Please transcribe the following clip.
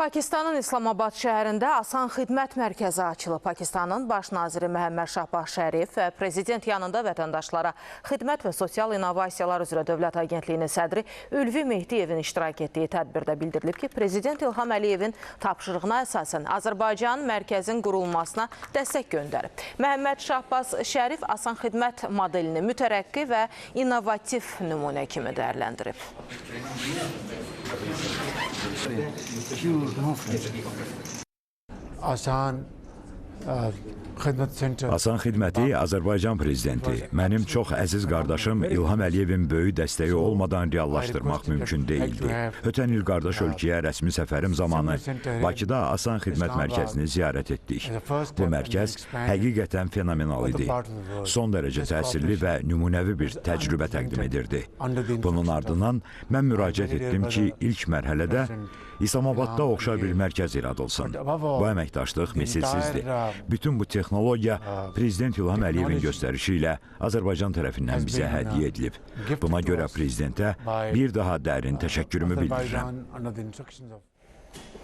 Pakistanın İslamabad şəhərində Asan Xidmət Mərkəzi açılıb. Pakistanın baş naziri Məhəmməd Şahbaz Şərif və prezident yanında vətəndaşlara Xidmət və Sosial İnnovasiyalar üzrə Dövlət Agentliyinin sədri Ülvi Mehdiyevin iştirak etdiyi tədbirdə bildirilib ki, Prezident İlham Əliyevin tapşırığına əsasən Azərbaycan mərkəzin qurulmasına dəstək göndərib. Məhəmməd Şahbaz Şərif Asan Xidmət modelini mütərəqqi və innovativ nümunə kimi dəyərləndirib. Asan Xidməti Azərbaycan prezidenti, mənim çox əziz qardaşım İlham Əliyevin böyük dəstəyi olmadan reallaşdırmaq mümkün deyildi. Ötən il qardaş ölkəyə rəsmi səfərim zamanı Bakıda Asan Xidmət Mərkəzini ziyarət etdik. Bu mərkəz həqiqətən fenomenal idi. Son dərəcə təsirli və nümunəvi bir təcrübə təqdim edirdi. Bunun ardından mən müraciət etdim ki, ilk mərhələdə İslamabadda oxşar bir mərkəz yaradılsın. Bu əməkdaşlıq misilsizdir. Bütün bu texnologiya Prezident İlham Əliyevin göstərişi ilə Azərbaycan tərəfindən bizə hədiyyə edilib. Buna görə prezidentə bir daha dərin təşəkkürümü bildirirəm.